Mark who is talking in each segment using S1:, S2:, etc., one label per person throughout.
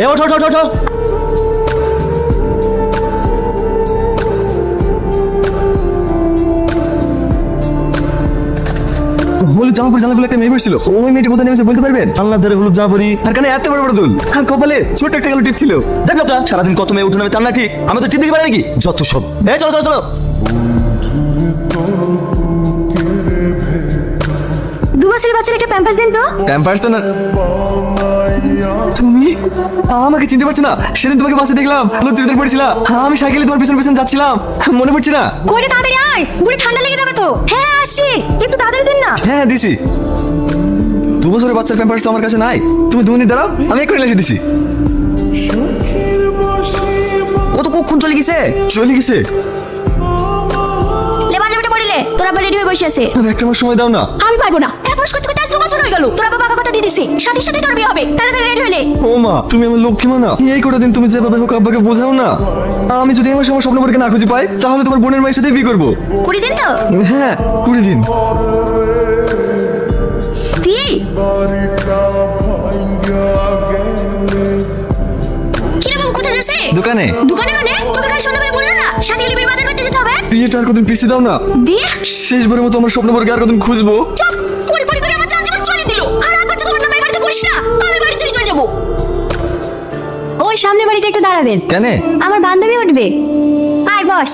S1: এ ওঠো ওঠো ওঠো হলুদ জামা পরে জানলা একটা মেয়ে বসছিল, ওই মেয়েটা কোথায় নেমেছে বলতে পারবেন? জানলার ধারে হলুদ জামা পরি, আর কানে এত বড় বড় দুল, কপালে ছোট একটা কালো টিপ ছিল। দেখো তো সারাদিন কত মেয়ে উঠে নামে, তার না ঠিক আমি তো টিপ দেখতে পারি নাকি? যত সব। চলো চলো চলো।
S2: দু বছরের বাচ্চার একটা প্যাম্পাস দেন তো।
S1: প্যাম্পাস তো না। তুমি আমাকে চিনতে পারছো না? সেদিন তোমাকে বাসে দেখলাম, হলুদ চুড়িদার পরেছিলা, আমি সাইকেলে তোমার পিছন পিছন যাচ্ছিলাম, মনে পড়ছে না?
S2: কইরে তাড়াতাড়ি আয়, বুড়ি ঠান্ডা লেগে যাবে তো। হ্যাঁ আসি, একটু তাড়াতাড়ি দিন না।
S1: হ্যাঁ দিছি। 2 বছরের বাচ্চার প্যাম্পাস তো আমার কাছে নাই, তুমি 2 মিনিট দাঁড়াও, আমি এক্ষুনি এসে দিছি। ও তো কখন চলে গেছে? চলে গেছে।
S2: লে পাঞ্জাবিটা পরিলে, তোর আবার রেডি হয়ে বসে আছে।
S1: আর একটা আমার সময় দাও না।
S2: আমি পারবো না, এক মাস করতে করতে আজ 2 বছর হয়ে গেল। তোর আবার বাবা কথা দিয়ে দিছে, সাথে সাথে তোর বিয়ে হবে। তাড়াতাড়ি রেডি হইলে।
S1: ও মা, তুমি আমার লক্ষ্মী মা না? এই কটা দিন তুমি যেভাবে হোক আব্বাকে বোঝাও না। আমি যদি আমার সময় স্বপ্ন পরীকে না খুঁজে পাই, তাহলে তোমার বোনের মায়ের সাথে বিয়ে করবো।
S2: 20 দিন তো?
S1: হ্যাঁ 20 দিন।
S2: কি রে বাবু, কোথায় যাচ্ছে?
S1: দোকানে।
S2: দোকানে মানে? তোকে কাল সন্ধ্যাবেলা বললা না সাথে লিবির বাজার করতে যেতে হবে?
S1: বিয়েটা আর কতদিন পিছিয়ে দাও না।
S2: দিয়ে
S1: শেষবারের মতো আমার স্বপ্ন পরীকে আর কতদিন খুঁজবো।
S2: চুপ, পরি পরি করে আমার জান জীবন চলে দিল। আর আবার যদি ঘটনা মাই বাড়িতে করিস না, আমি বাড়ি চলে যাব। ওই সামনে বাড়িটা একটু দাঁড়াবেন।
S1: কেন?
S2: আমার বান্ধবী উঠবে। আয় বস।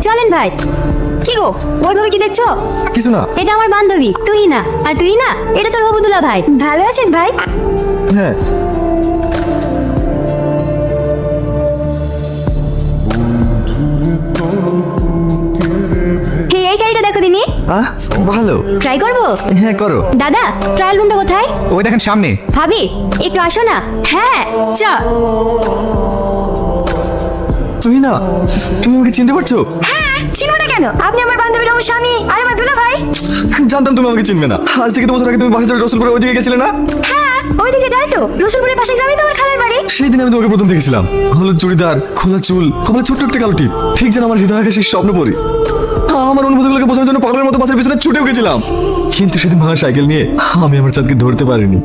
S2: চলেন ভাই। কি গো, ওইভাবে কি দেখছো?
S1: কিছু না।
S2: এটা আমার বান্ধবী তুই না, আর তুই না এটা তোর হবুদুল্লাহ ভাই। ভালো আছেন ভাই?
S1: হ্যাঁ।
S2: এই শাড়িটা দেখো দিনি।
S1: ভালো।
S2: ট্রাই করবো?
S1: হ্যাঁ করো।
S2: দাদা ট্রায়াল রুমটা কোথায়?
S1: ওই দেখেন সামনে।
S2: ভাবি একটু আসো না। হ্যাঁ চ।
S1: তুমি না, তুমি আমাকে চিনতে পারছো?
S2: হ্যাঁ চিনো না কেন? আপনি আমার বান্ধবীর আমার স্বামী আর আমার দুলা ভাই।
S1: জানতাম তুমি আমাকে চিনবে না। আজ থেকে 2 বছর আগে তুমি বাসা থেকে রসুলপুরে ওইদিকে গেছিলে না?
S2: হ্যাঁ ওইদিকে যাই তো, রসুলপুরের পাশে গ্রামে তো আমার খালার বাড়ি।
S1: সেই দিন আমি তোমাকে প্রথম দেখেছিলাম। হলুদ চুড়িদার, খোলা চুল, কপালে ছোট্ট একটা কালো টিপ, ঠিক যেন আমার হৃদয় আকাশে স্বপ্ন পরি। আমার অনুভূতিগুলোকে বোঝানোর জন্য পাগলের মতো বাসের পিছনে ছুটে গেছিলাম, কিন্তু সেদিন ভাঙা সাইকেল নিয়ে আমি আমার চাঁদকে ধরতে পারিনি।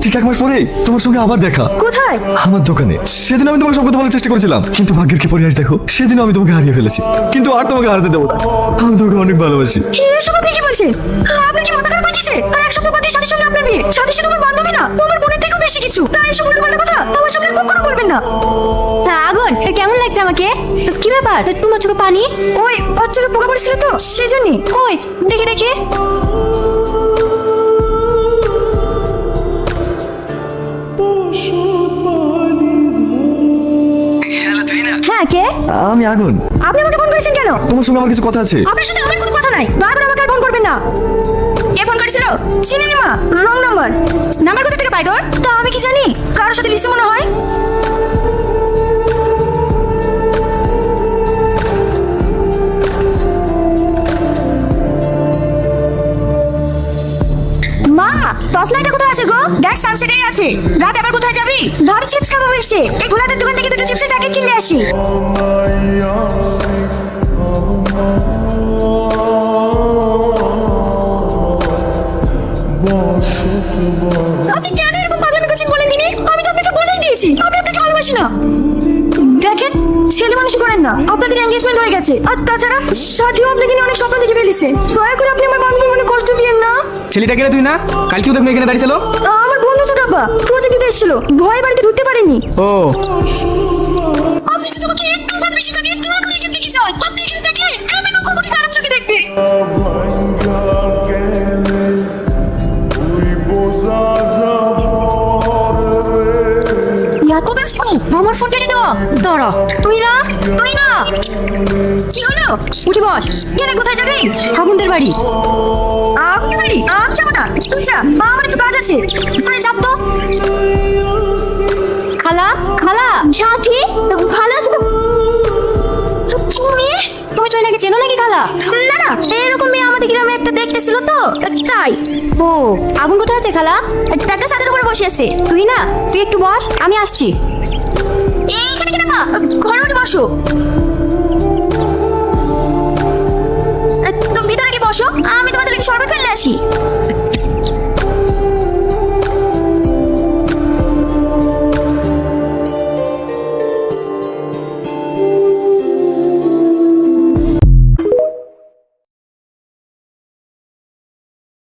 S1: ঠিক 1 মাস পরেই তোমার সঙ্গে আবার দেখা।
S2: কোথায়?
S1: আমার দোকানে। সেদিন আমি তোমাকে সব কথা বলার চেষ্টা করেছিলাম, কিন্তু ভাগ্যের কি পরিহাস দেখো, সেদিন আমি তোমাকে হারিয়ে ফেলেছি। কিন্তু আর তোমাকে হারাতে দেবো না, আমি তোমাকে অনেক ভালোবাসি।
S2: এসব আপনি কি বলছেন? আপনার কি মাথা খারাপ হয়েছে? আর এক সপ্তাহ বাদে সাথে সঙ্গে আপনার বিয়ে। সাথে শুধু আমার বান্ধবী না, তোমার বোনের থেকেও বেশি কিছু। তাই এসব উল্টোপাল্টা কথা আমার সামনে কখনো বলবেন না। তা আগুন, কেমন লাগছে আমাকে? কি ব্যাপার, তোমার চোখে পানি? ওই বাচ্চাকে পোকা পড়েছিল তো সেজন্য। কই দেখি দেখি। হ্যাঁ কে?
S1: আমি আগুন।
S2: আপনি আমাকে ফোন করেছেন কেন?
S1: তোমার সঙ্গে আমার কিছু কথা আছে।
S2: আপনার সাথে আমার কোনো কথা নাই। দয়া করে আমাকে আর ফোন করবেন না। কে ফোন করেছিল? চিনি মা, রং নাম্বার। নাম্বার কোথা থেকে পাই তোর? তা আমি কি জানি, কারোর সাথে লিসে মনে হয়। মা টর্চ লাইটটা কোথায় আছে গো? দেখ সানসেটেই আছে। রাত আবার কোথায় যাবি? ভাবি চিপস খাবো বলছে। এই ঘোলাটার দোকান থেকে 2টো চিপসের প্যাকেট কিনে আসি। আপনি কেন এরকম পাগলামি করছেন বলেন দিনি? আমি তো আপনাকে বলেই দিয়েছি আমি আপনাকে ভালোবাসি না। দেখেন ছেলে মানুষ করেন না, আপনাদের এনগেজমেন্ট হয়ে গেছে। আর তাছাড়া সাথীও আপনাকে নিয়ে অনেক স্বপ্ন দেখে ফেলেছে। দয়া করে আপনি আমার বান্ধবীর মনে কষ্ট দিয়েন না।
S1: ছেলেটাকে তুই না কালকেও দেখুন এখানে দাঁড়িয়ে ছিল।
S2: আমার বন্ধু ছোট আপা প্রজেক্ট দিতে এসেছিল, ভয়ে বাড়িতে ঢুকতে পারেনি।
S1: ও
S2: আপনি যদি আমাকে একটু ভালোবেসে থাকেন, দয়া করে এখান থেকে যান। আপনি এখানে থাকলে আমি লোককে খারাপ চোখে দেখবে। এত ব্যস্ত আমার ফোন কেটে দেওয়া। দাঁড়া, তুই না তুই না। কি হলো? উঠে বস। কেন কোথায় যাবি? আগুনদের বাড়ি। আগুনদের বাড়ি? আমি যাবো না, তুই যা। মা আমার একটু কাজ আছে। তুই যাব তো। খালা খালা সাথী ভালো আছো? তুমি তুমি তো এনাকে চেনো নাকি খালা? না না, এরকম মেয়ে আমাদের গ্রামে একটা দেখতেছিল তো তাই। ও আগুন কোথায় আছে খালা? টাকা ছাদের উপরে বসে আছে। তুই না তুই একটু বস, আমি আসছি। এইখানে কেন মা? ঘরে উঠে বসো। তুমি ভিতরে কি বসো, আমি তোমাদের শরবত ফেলে আসি।